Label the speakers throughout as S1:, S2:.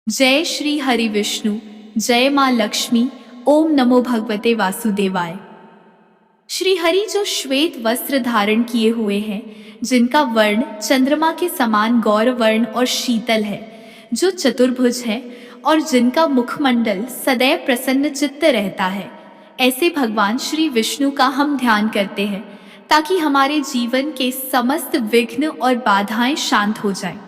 S1: जय श्री हरि विष्णु। जय माँ लक्ष्मी। ओम नमो भगवते वासुदेवाय। श्री हरि जो श्वेत वस्त्र धारण किए हुए हैं, जिनका वर्ण चंद्रमा के समान गौर वर्ण और शीतल है, जो चतुर्भुज है और जिनका मुखमंडल सदैव प्रसन्न चित्त रहता है, ऐसे भगवान श्री विष्णु का हम ध्यान करते हैं ताकि हमारे जीवन के समस्त विघ्न और बाधाएं शांत हो जाएं।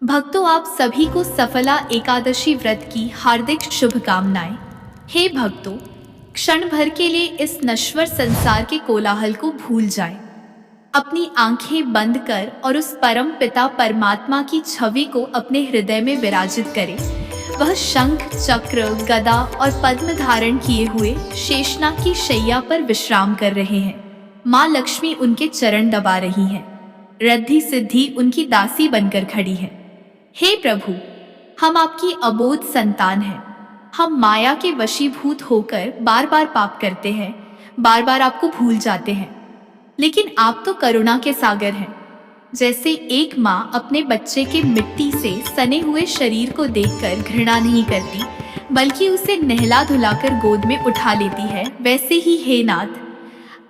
S1: भक्तों, आप सभी को सफला एकादशी व्रत की हार्दिक शुभकामनाएं। हे भक्तों, क्षण भर के लिए इस नश्वर संसार के कोलाहल को भूल जाएं। अपनी आंखें बंद कर और उस परम पिता परमात्मा की छवि को अपने हृदय में विराजित करें। वह शंख, चक्र, गदा और पद्म धारण किए हुए शेषनाग की शैया पर विश्राम कर रहे हैं। माँ लक्ष्मी उनके चरण दबा रही हैं। रिद्धि सिद्धि उनकी दासी बनकर खड़ी है। हे प्रभु, हम आपकी अबोध संतान हैं। हम माया के वशीभूत होकर बार बार पाप करते हैं, बार बार आपको भूल जाते हैं, लेकिन आप तो करुणा के सागर हैं। जैसे एक माँ अपने बच्चे के मिट्टी से सने हुए शरीर को देखकर घृणा नहीं करती, बल्कि उसे नहला धुलाकर गोद में उठा लेती है, वैसे ही हे नाथ,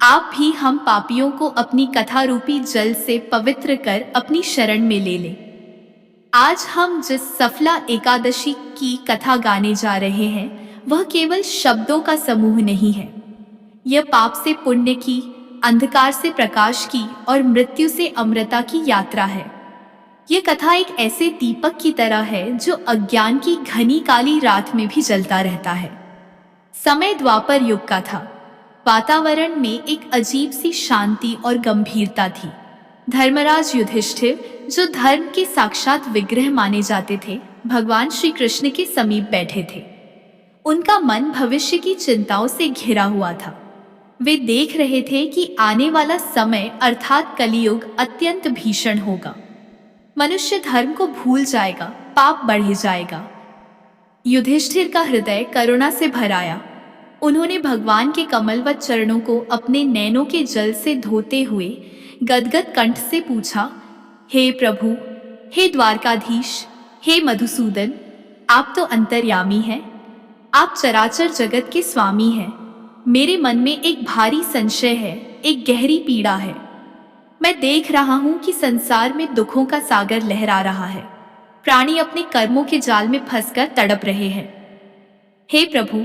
S1: आप भी हम पापियों को अपनी कथा रूपी जल से पवित्र कर अपनी शरण में ले लें। आज हम जिस सफला एकादशी की कथा गाने जा रहे हैं, वह केवल शब्दों का समूह नहीं है। यह पाप से पुण्य की, अंधकार से प्रकाश की और मृत्यु से अमरता की यात्रा है। यह कथा एक ऐसे दीपक की तरह है जो अज्ञान की घनी काली रात में भी जलता रहता है। समय द्वापर युग का था। वातावरण में एक अजीब सी शांति और गंभीरता थी। धर्मराज युधिष्ठिर, जो धर्म के साक्षात विग्रह माने जाते थे, भगवान श्री कृष्ण के समीप बैठे थे। उनका मन भविष्य की चिंताओं से घिरा हुआ था। वे देख रहे थे कि आने वाला समय अर्थात कलियुग अत्यंत भीषण होगा। मनुष्य धर्म को भूल जाएगा, पाप बढ़ जाएगा। युधिष्ठिर का हृदय करुणा से भर आया। उन्होंने भगवान के कमलवत चरणों को अपने नैनों के जल से धोते हुए गदगद कंठ से पूछा, हे प्रभु, हे द्वारकाधीश, हे मधुसूदन, आप तो अंतर्यामी हैं। आप चराचर जगत के स्वामी हैं। मेरे मन में एक भारी संशय है, एक गहरी पीड़ा है। मैं देख रहा हूं कि संसार में दुखों का सागर लहरा रहा है। प्राणी अपने कर्मों के जाल में फंसकर तड़प रहे हैं। हे प्रभु,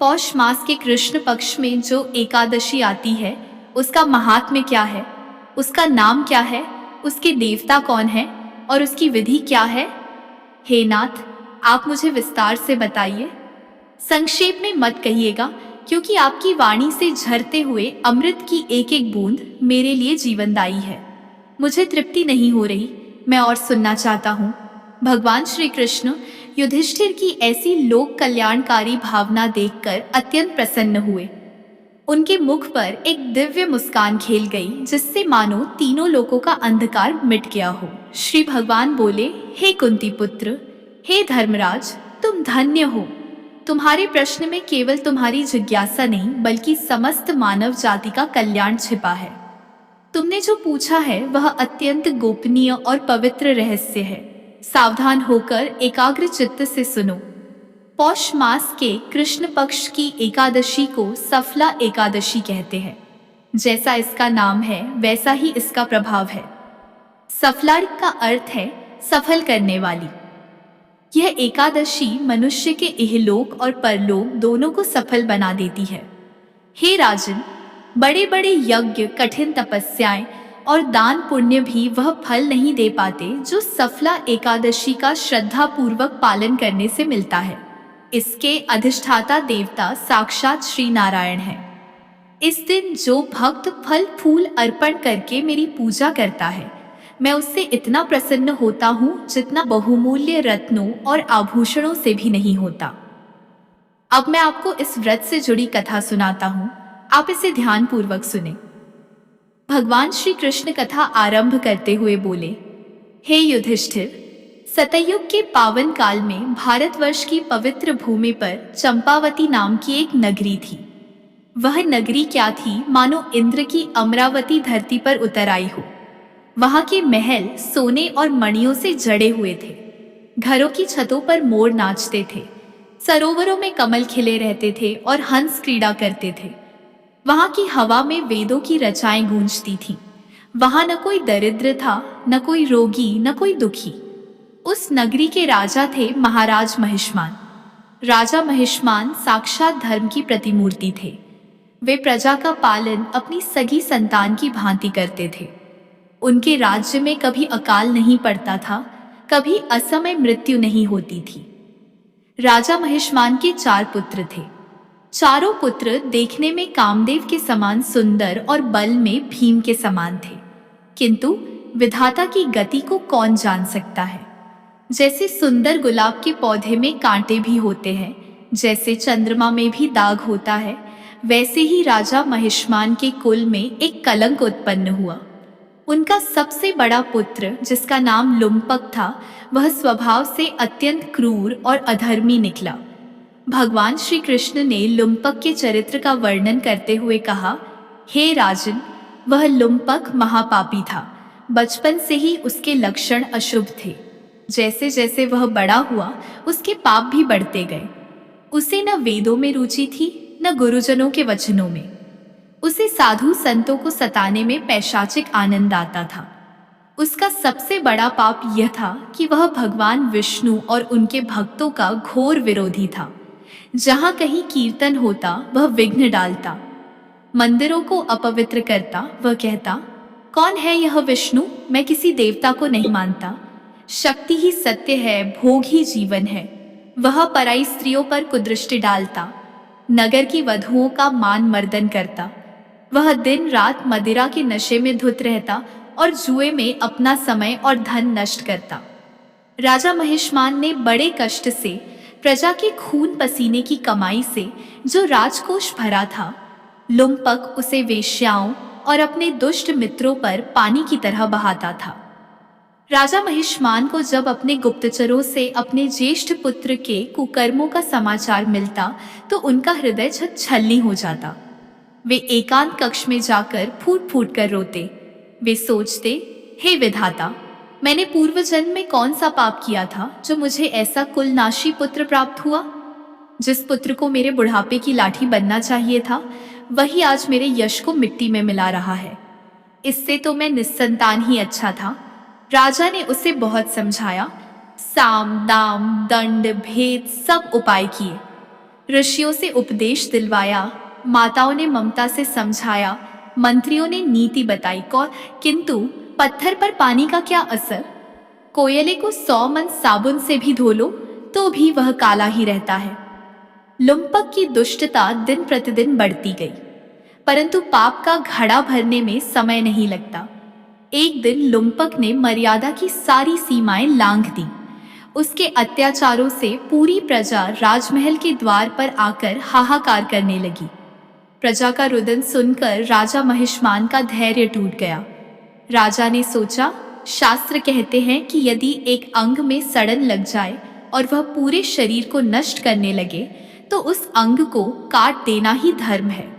S1: पौष मास के कृष्ण पक्ष में जो एकादशी आती है, उसका महात्म्य क्या है? उसका नाम क्या है? उसके देवता कौन है और उसकी विधि क्या है? हे नाथ, आप मुझे विस्तार से बताइए। संक्षेप में मत कहिएगा, क्योंकि आपकी वाणी से झरते हुए अमृत की एक एक बूंद मेरे लिए जीवनदायी है। मुझे तृप्ति नहीं हो रही, मैं और सुनना चाहता हूँ। भगवान श्री कृष्ण युधिष्ठिर की ऐसी लोक कल्याणकारी भावना देखकर अत्यंत प्रसन्न हुए। उनके मुख पर एक दिव्य मुस्कान खेल गई, जिससे मानो तीनों लोकों का अंधकार मिट गया हो। श्री भगवान बोले, हे कुंती पुत्र, हे धर्मराज, तुम धन्य हो। तुम्हारे प्रश्न में केवल तुम्हारी जिज्ञासा नहीं, बल्कि समस्त मानव जाति का कल्याण छिपा है। तुमने जो पूछा है वह अत्यंत गोपनीय और पवित्र रहस्य है। सावधान होकर एकाग्र चित्त से सुनो। पौष मास के कृष्ण पक्ष की एकादशी को सफला एकादशी कहते हैं। जैसा इसका नाम है, वैसा ही इसका प्रभाव है। सफला का अर्थ है सफल करने वाली। यह एकादशी मनुष्य के इहलोक और परलोक दोनों को सफल बना देती है। हे राजन, बड़े बड़े यज्ञ, कठिन तपस्याएं और दान पुण्य भी वह फल नहीं दे पाते जो सफला एकादशी का श्रद्धा पूर्वक पालन करने से मिलता है। इसके अधिष्ठाता देवता साक्षात श्री नारायण हैं। इस दिन जो भक्त फल फूल अर्पण करके मेरी पूजा करता है, मैं उससे इतना प्रसन्न होता हूँ जितना बहुमूल्य रत्नों और आभूषणों से भी नहीं होता। अब मैं आपको इस व्रत से जुड़ी कथा सुनाता हूँ। आप इसे ध्यान पूर्वक सुने। भगवान श्री कृष्ण कथा आरंभ करते हुए बोले, हे युधिष्ठिर, सतयुग के पावन काल में भारतवर्ष की पवित्र भूमि पर चंपावती नाम की एक नगरी थी। वह नगरी क्या थी, मानो इंद्र की अमरावती धरती पर उतर आई हो। वहां के महल सोने और मणियों से जड़े हुए थे। घरों की छतों पर मोर नाचते थे, सरोवरों में कमल खिले रहते थे और हंस क्रीड़ा करते थे। वहां की हवा में वेदों की रचाएं गूंजती थीं। वहां न कोई दरिद्र था, न कोई रोगी, न कोई दुखी। उस नगरी के राजा थे महाराज महिष्मान। राजा महिष्मान साक्षात धर्म की प्रतिमूर्ति थे। वे प्रजा का पालन अपनी सगी संतान की भांति करते थे। उनके राज्य में कभी अकाल नहीं पड़ता था, कभी असमय मृत्यु नहीं होती थी। राजा महिष्मान के 4 पुत्र थे। चारों पुत्र देखने में कामदेव के समान सुंदर और बल में भीम के समान थे। किंतु विधाता की गति को कौन जान सकता है। जैसे सुंदर गुलाब के पौधे में कांटे भी होते हैं, जैसे चंद्रमा में भी दाग होता है, वैसे ही राजा महिष्मान के कुल में एक कलंक उत्पन्न हुआ। उनका सबसे बड़ा पुत्र, जिसका नाम लुम्पक था, वह स्वभाव से अत्यंत क्रूर और अधर्मी निकला। भगवान श्री कृष्ण ने लुम्पक के चरित्र का वर्णन करते हुए कहा, हे राजन, वह लुम्पक महापापी था। बचपन से ही उसके लक्षण अशुभ थे। जैसे जैसे वह बड़ा हुआ, उसके पाप भी बढ़ते गए। उसे न वेदों में रुचि थी, न गुरुजनों के वचनों में। उसे साधु संतों को सताने में पैशाचिक आनंद आता था। उसका सबसे बड़ा पाप यह था कि वह भगवान विष्णु और उनके भक्तों का घोर विरोधी था। जहां कहीं कीर्तन होता, वह विघ्न डालता। मंदिरों को अपवित्र करता। वह कहता, कौन है यह विष्णु? मैं किसी देवता को नहीं मानता। शक्ति ही सत्य है, भोग ही जीवन है। वह पराई स्त्रियों पर कुदृष्टि डालता, नगर की वधुओं का मान मर्दन करता। वह दिन रात मदिरा के नशे में धुत रहता और जुए में अपना समय और धन नष्ट करता। राजा महिष्मान ने बड़े कष्ट से प्रजा के खून पसीने की कमाई से जो राजकोष भरा था, लुम्पक उसे वेश्याओं और अपने दुष्ट मित्रों पर पानी की तरह बहाता था। राजा महिष्मान को जब अपने गुप्तचरों से अपने ज्येष्ठ पुत्र के कुकर्मों का समाचार मिलता, तो उनका हृदय छलनी हो जाता। वे एकांत कक्ष में जाकर फूट फूट कर रोते। वे सोचते, हे विधाता, मैंने पूर्व जन्म में कौन सा पाप किया था जो मुझे ऐसा कुलनाशी पुत्र प्राप्त हुआ। जिस पुत्र को मेरे बुढ़ापे की लाठी बनना चाहिए था, वही आज मेरे यश को मिट्टी में मिला रहा है। इससे तो मैं निस्संतान ही अच्छा था। राजा ने उसे बहुत समझाया, साम दाम दंड भेद सब उपाय किए, ऋषियों से उपदेश दिलवाया, माताओं ने ममता से समझाया, मंत्रियों ने नीति बताई, किंतु पत्थर पर पानी का क्या असर। कोयले को 100 मन साबुन से भी धो लो तो भी वह काला ही रहता है। लुम्पक की दुष्टता दिन प्रतिदिन बढ़ती गई, परंतु पाप का घड़ा भरने में समय नहीं लगता। एक दिन लुम्पक ने मर्यादा की सारी सीमाएं लांघ दी। उसके अत्याचारों से पूरी प्रजा राजमहल के द्वार पर आकर हाहाकार करने लगी। प्रजा का रुदन सुनकर राजा महिष्मान का धैर्य टूट गया। राजा ने सोचा, शास्त्र कहते हैं कि यदि एक अंग में सड़न लग जाए और वह पूरे शरीर को नष्ट करने लगे, तो उस अंग को काट देना ही धर्म है।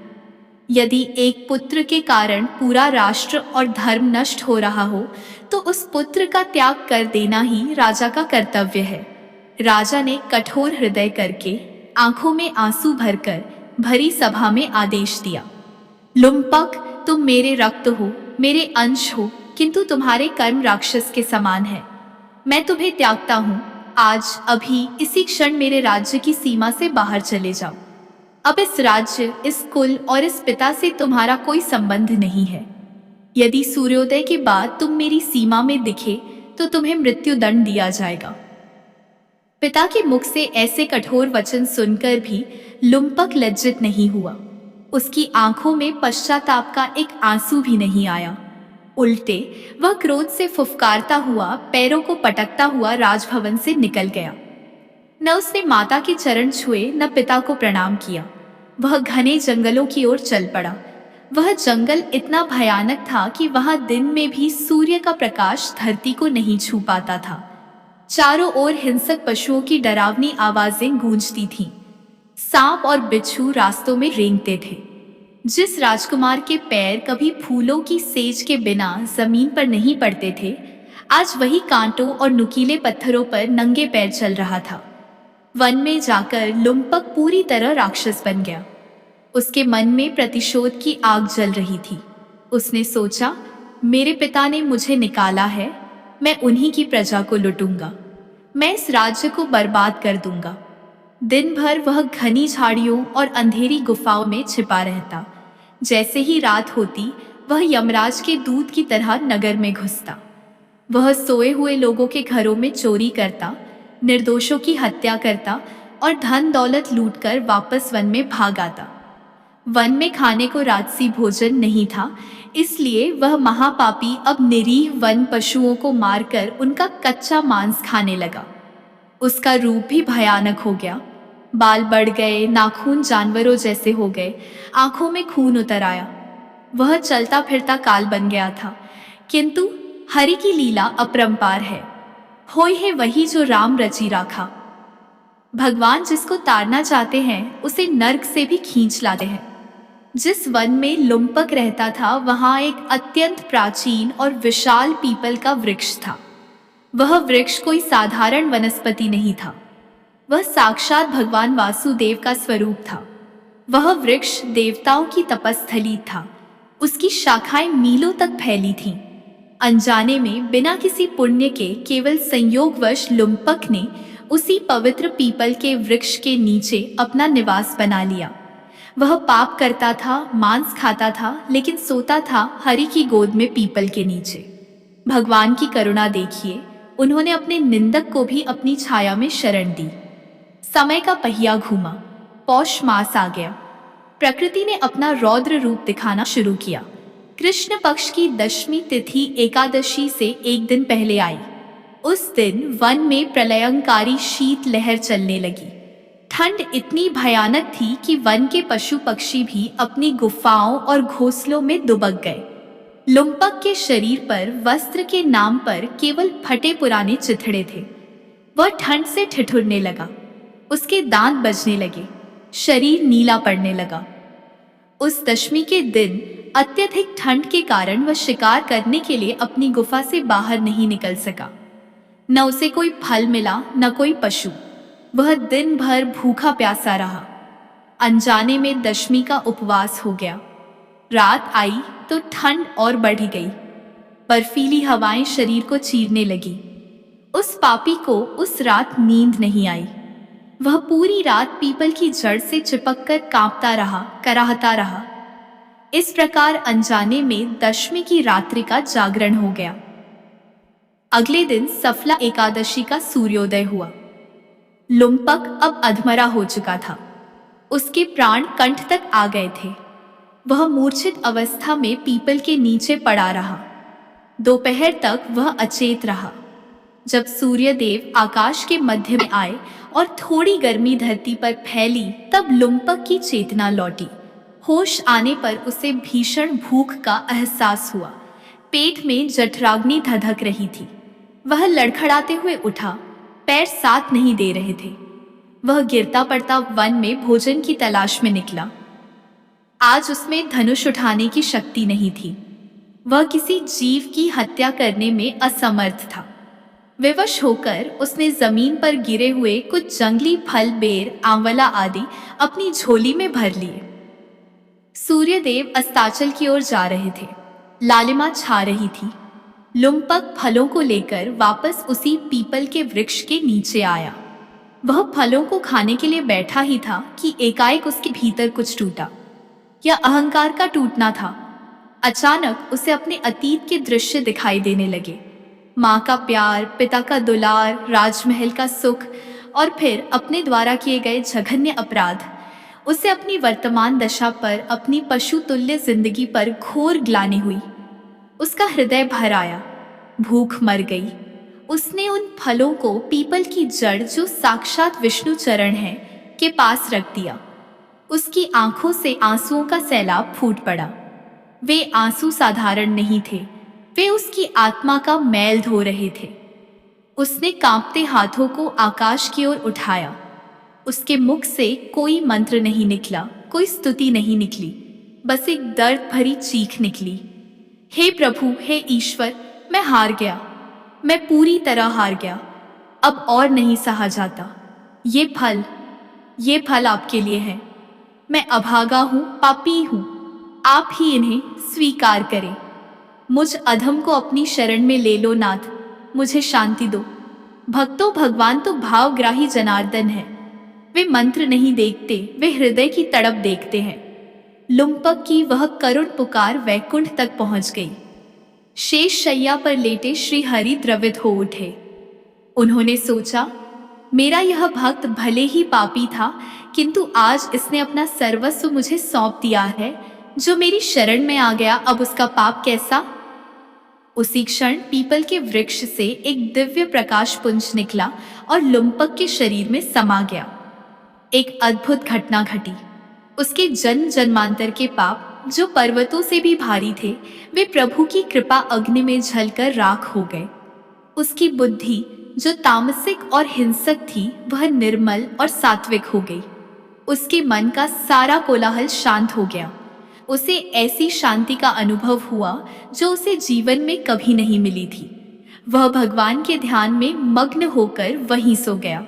S1: यदि एक पुत्र के कारण पूरा राष्ट्र और धर्म नष्ट हो रहा हो, तो उस पुत्र का त्याग कर देना ही राजा का कर्तव्य है। राजा ने कठोर हृदय करके, आंखों में आंसू भरकर भरी सभा में आदेश दिया, लुम्पक, तुम मेरे रक्त हो, मेरे अंश हो, किंतु तुम्हारे कर्म राक्षस के समान है। मैं तुम्हें त्यागता हूँ। आज अभी इसी क्षण मेरे राज्य की सीमा से बाहर चले जाओ। अब इस राज्य, इस कुल और इस पिता से तुम्हारा कोई संबंध नहीं है। यदि सूर्योदय के बाद तुम मेरी सीमा में दिखे, तो तुम्हें मृत्यु दंड दिया जाएगा। पिता के मुख से ऐसे कठोर वचन सुनकर भी लुम्पक लज्जित नहीं हुआ। उसकी आंखों में पश्चाताप का एक आंसू भी नहीं आया। उल्टे वह क्रोध से फुफकारता हुआ, पैरों को पटकता हुआ राजभवन से निकल गया। न उसने माता के चरण छुए, न पिता को प्रणाम किया। वह घने जंगलों की ओर चल पड़ा। वह जंगल इतना भयानक था कि वहां दिन में भी सूर्य का प्रकाश धरती को नहीं छू पाता था। चारों ओर हिंसक पशुओं की डरावनी आवाजें गूंजती थीं। सांप और बिच्छू रास्तों में रेंगते थे। जिस राजकुमार के पैर कभी फूलों की सेज के बिना जमीन पर नहीं पड़ते थे, आज वही कांटों और नुकीले पत्थरों पर नंगे पैर चल रहा था। वन में जाकर लुम्पक पूरी तरह राक्षस बन गया। उसके मन में प्रतिशोध की आग जल रही थी। उसने सोचा, मेरे पिता ने मुझे निकाला है, मैं उन्हीं की प्रजा को लूटूंगा। मैं इस राज्य को बर्बाद कर दूंगा। दिन भर वह घनी झाड़ियों और अंधेरी गुफाओं में छिपा रहता। जैसे ही रात होती, वह यमराज के दूत की तरह नगर में घुसता। वह सोए हुए लोगों के घरों में चोरी करता, निर्दोषों की हत्या करता और धन दौलत लूटकर वापस वन में भाग आता। वन में खाने को राजसी भोजन नहीं था, इसलिए वह महापापी अब निरीह वन पशुओं को मारकर उनका कच्चा मांस खाने लगा। उसका रूप भी भयानक हो गया। बाल बढ़ गए, नाखून जानवरों जैसे हो गए, आंखों में खून उतर आया। वह चलता फिरता काल बन गया था। किंतु हरि की लीला अपरंपार है। होय है वही जो राम रची राखा। भगवान जिसको तारना चाहते हैं, उसे नर्क से भी खींच लाते हैं। जिस वन में लुम्पक रहता था, वहां एक अत्यंत प्राचीन और विशाल पीपल का वृक्ष था। वह वृक्ष कोई साधारण वनस्पति नहीं था, वह साक्षात भगवान वासुदेव का स्वरूप था। वह वृक्ष देवताओं की तपस्थली था। उसकी शाखाएं मीलों तक फैली थीं। अनजाने में, बिना किसी पुण्य के, केवल संयोगवश लुम्पक ने उसी पवित्र पीपल के वृक्ष के नीचे अपना निवास बना लिया। वह पाप करता था, मांस खाता था, लेकिन सोता था हरि की गोद में पीपल के नीचे। भगवान की करुणा देखिए, उन्होंने अपने निंदक को भी अपनी छाया में शरण दी। समय का पहिया घूमा, पौष मास आ गया। प्रकृति ने अपना रौद्र रूप दिखाना शुरू किया। कृष्ण पक्ष की दशमी तिथि एकादशी से एक दिन पहले आई। उस दिन वन में प्रलयंकारी शीत लहर चलने लगी। ठंड इतनी भयानक थी कि वन के पशु पक्षी भी अपनी गुफाओं और घोंसलों में दुबक गए। लुम्पक के शरीर पर वस्त्र के नाम पर केवल फटे पुराने चिथड़े थे। वह ठंड से ठिठुरने लगा, उसके दांत बजने लगे, शरीर नीला पड़ने लगा। उस दशमी के दिन अत्यधिक ठंड के कारण वह शिकार करने के लिए अपनी गुफा से बाहर नहीं निकल सका। न उसे कोई फल मिला, न कोई पशु। वह दिन भर भूखा प्यासा रहा। अनजाने में दशमी का उपवास हो गया। रात आई तो ठंड और बढ़ गई। बर्फीली हवाएं शरीर को चीरने लगी। उस पापी को उस रात नींद नहीं आई। वह पूरी रात पीपल की जड़ से चिपककर कांपता रहा, कराहता रहा। इस प्रकार अनजाने में दशमी की रात्रि का जागरण हो गया। अगले दिन सफला एकादशी का सूर्योदय हुआ। लुम्पक अब अधमरा हो चुका था। उसके प्राण कंठ तक आ गए थे। वह मूर्छित अवस्था में पीपल के नीचे पड़ा रहा। दोपहर तक वह अचेत रहा। जब सूर्यदेव आकाश के मध्य में आए और थोड़ी गर्मी धरती पर फैली, तब लुम्पक की चेतना लौटी। होश आने पर उसे भीषण भूख का एहसास हुआ। पेट में जठराग्नि धधक रही थी। वह लड़खड़ाते हुए उठा, पैर साथ नहीं दे रहे थे। वह गिरता पड़ता वन में भोजन की तलाश में निकला। आज उसमें धनुष उठाने की शक्ति नहीं थी। वह किसी जीव की हत्या करने में असमर्थ था। विवश होकर उसने जमीन पर गिरे हुए कुछ जंगली फल, बेर, आंवला आदि अपनी झोली में भर लिए। सूर्यदेव अस्ताचल की ओर जा रहे थे। लालिमा छा रही थी। लुम्पक फलों को लेकर वापस उसी पीपल के वृक्ष के नीचे आया। वह फलों को खाने के लिए बैठा ही था कि एकाएक उसके भीतर कुछ टूटा। यह अहंकार का टूटना था। अचानक उसे अपने अतीत के दृश्य दिखाई देने लगे। माँ का प्यार, पिता का दुलार, राजमहल का सुख और फिर अपने द्वारा किए गए जघन्य अपराध। उसे अपनी वर्तमान दशा पर, अपनी पशु तुल्य जिंदगी पर घोर ग्लानि हुई। उसका हृदय भर आया। भूख मर गई। उसने उन फलों को पीपल की जड़, जो साक्षात विष्णु चरण है, के पास रख दिया। उसकी आंखों से आंसुओं का सैलाब फूट पड़ा। वे आंसू साधारण नहीं थे, वे उसकी आत्मा का मैल धो रहे थे। उसने कांपते हाथों को आकाश की ओर उठाया। उसके मुख से कोई मंत्र नहीं निकला, कोई स्तुति नहीं निकली, बस एक दर्द भरी चीख निकली। हे प्रभु, हे ईश्वर, मैं हार गया। मैं पूरी तरह हार गया। अब और नहीं सहा जाता। ये फल ये फल आपके लिए है। मैं अभागा हूँ, पापी हूँ। आप ही इन्हें स्वीकार करें। मुझ अधम को अपनी शरण में ले लो नाथ, मुझे शांति दो। भक्तों, भगवान तो भावग्राही जनार्दन है। वे मंत्र नहीं देखते, वे हृदय की तड़प देखते हैं। लुम्पक की वह करुण पुकार वैकुंठ तक पहुंच गई। शेष शैया पर लेटे श्री हरि द्रवित हो उठे। उन्होंने सोचा, मेरा यह भक्त भले ही पापी था, किंतु आज इसने अपना सर्वस्व मुझे सौंप दिया है। जो मेरी शरण में आ गया, अब उसका पाप कैसा। उसी क्षण पीपल के वृक्ष से एक दिव्य प्रकाश पुंज निकला और लुम्पक के शरीर में समा गया। एक अद्भुत घटना घटी। उसके जन्म जन्मांतर के पाप, जो पर्वतों से भी भारी थे, वे प्रभु की कृपा अग्नि में जलकर राख हो गए। उसकी बुद्धि, जो तामसिक और हिंसक थी, वह निर्मल और सात्विक हो गई। उसके मन का सारा कोलाहल शांत हो गया। उसे ऐसी शांति का अनुभव हुआ जो उसे जीवन में कभी नहीं मिली थी। वह भगवान के ध्यान में मग्न होकर वहीं सो गया।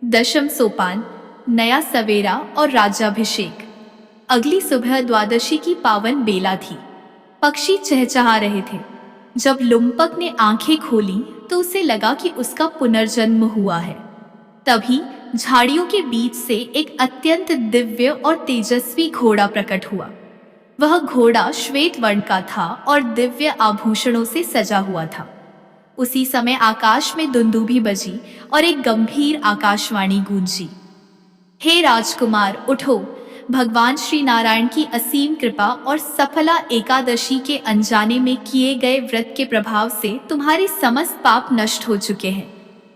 S1: दशम सोपान, नया सवेरा और राज्याभिषेक। अगली सुबह द्वादशी की पावन बेला थी। पक्षी चहचहा रहे थे। जब लुम्पक ने आंखें खोली तो उसे लगा कि उसका पुनर्जन्म हुआ है। तभी झाड़ियों के बीच से एक अत्यंत दिव्य और तेजस्वी घोड़ा प्रकट हुआ। वह घोड़ा श्वेत वर्ण का था और दिव्य आभूषणों से सजा हुआ था। उसी समय आकाश में दुंदुभी बजी और एक गंभीर आकाशवाणी गूंजी। हे राजकुमार, उठो। भगवान श्री नारायण की असीम कृपा और सफला एकादशी के अनजाने में किए गए व्रत के प्रभाव से तुम्हारे समस्त पाप नष्ट हो चुके हैं।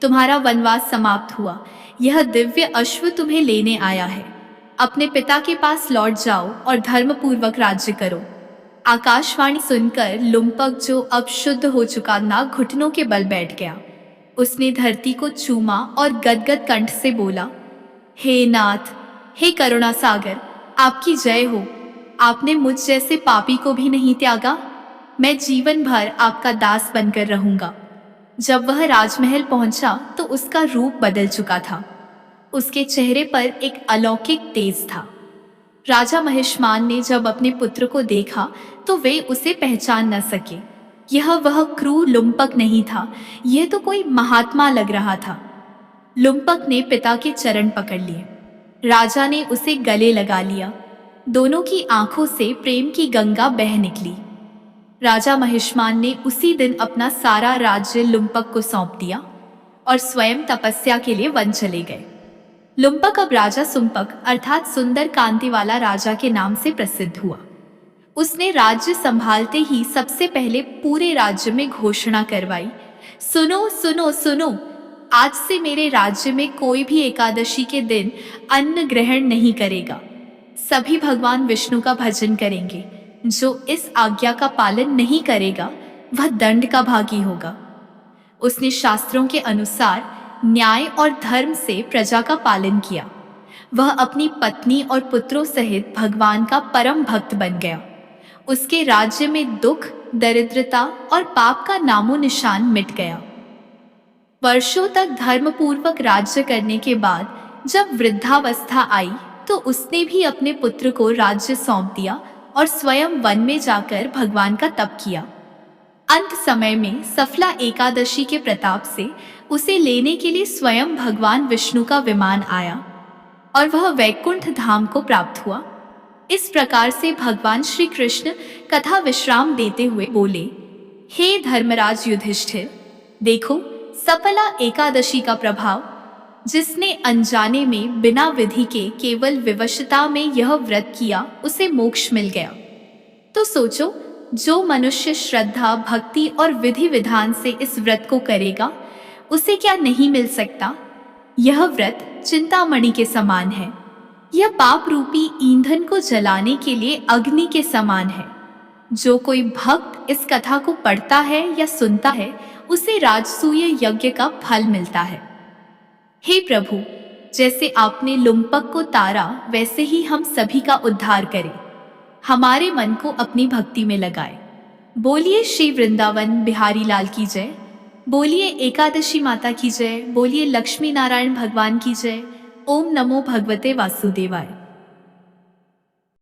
S1: तुम्हारा वनवास समाप्त हुआ। यह दिव्य अश्व तुम्हें लेने आया है। अपने पिता के पास लौट जाओ और धर्मपूर्वक राज्य करो। आकाशवाणी सुनकर लुम्पक, जो अब शुद्ध हो चुका ना, घुटनों के बल बैठ गया। उसने धरती को चूमा और गदगद कंठ से बोला, हे नाथ, हे करुणा सागर, आपकी जय हो। आपने मुझ जैसे पापी को भी नहीं त्यागा। मैं जीवन भर आपका दास बनकर रहूंगा। जब वह राजमहल पहुंचा तो उसका रूप बदल चुका था। उसके चेहरे पर एक अलौकिक तेज था। राजा महिष्मान ने जब अपने पुत्र को देखा तो वे उसे पहचान न सके। यह वह क्रूर लुम्पक नहीं था, यह तो कोई महात्मा लग रहा था। लुम्पक ने पिता के चरण पकड़ लिए। राजा ने उसे गले लगा लिया। दोनों की आंखों से प्रेम की गंगा बह निकली। राजा महिष्मान ने उसी दिन अपना सारा राज्य लुम्पक को सौंप दिया और स्वयं तपस्या के लिए वन चले गए। लुम्पक अब राजा सुम्पक अर्थात सुंदर कांति वाला राजा के नाम से प्रसिद्ध हुआ। उसने राज्य संभालते ही सबसे पहले पूरे राज्य में घोषणा करवाई, सुनो सुनो सुनो, आज से मेरे राज्य में कोई भी एकादशी के दिन अन्न ग्रहण नहीं करेगा। सभी भगवान विष्णु का भजन करेंगे। जो इस आज्ञा का पालन नहीं करेगा वह दंड का भागी होगा। उसने शास्त्रों के अनुसार न्याय और धर्म से प्रजा का पालन किया। वह अपनी पत्नी और पुत्रों सहित भगवान का परम भक्त बन गया। उसके राज्य में दुख, दरिद्रता और पाप का नामो निशान मिट गया। वर्षों तक धर्मपूर्वक राज्य करने के बाद जब वृद्धावस्था आई तो उसने भी अपने पुत्र को राज्य सौंप दिया और स्वयं वन में जाकर भगवान का तप किया। अंत समय में सफला एकादशी के प्रताप से उसे लेने के लिए स्वयं भगवान विष्णु का विमान आया और वह वैकुंठ धाम को प्राप्त हुआ। इस प्रकार से भगवान श्री कृष्ण कथा विश्राम देते हुए बोले, हे धर्मराज युधिष्ठिर, देखो सफला एकादशी का प्रभाव। जिसने अनजाने में बिना विधि के केवल विवशता में यह व्रत किया उसे मोक्ष मिल गया। तो सोचो, जो मनुष्य श्रद्धा, भक्ति और विधि विधान से इस व्रत को करेगा उसे क्या नहीं मिल सकता। यह व्रत चिंतामणि के समान है। यह पाप रूपी ईंधन को जलाने के लिए अग्नि के समान है। जो कोई भक्त इस कथा को पढ़ता है या सुनता है उसे राजसूय यज्ञ का फल मिलता है। हे प्रभु, जैसे आपने लुम्पक को तारा वैसे ही हम सभी का उद्धार करें। हमारे मन को अपनी भक्ति में लगाए। बोलिए श्री वृंदावन बिहारी लाल की जय। बोलिए एकादशी माता की जय, बोलिए लक्ष्मी नारायण भगवान की जय। ओम नमो भगवते वासुदेवाय।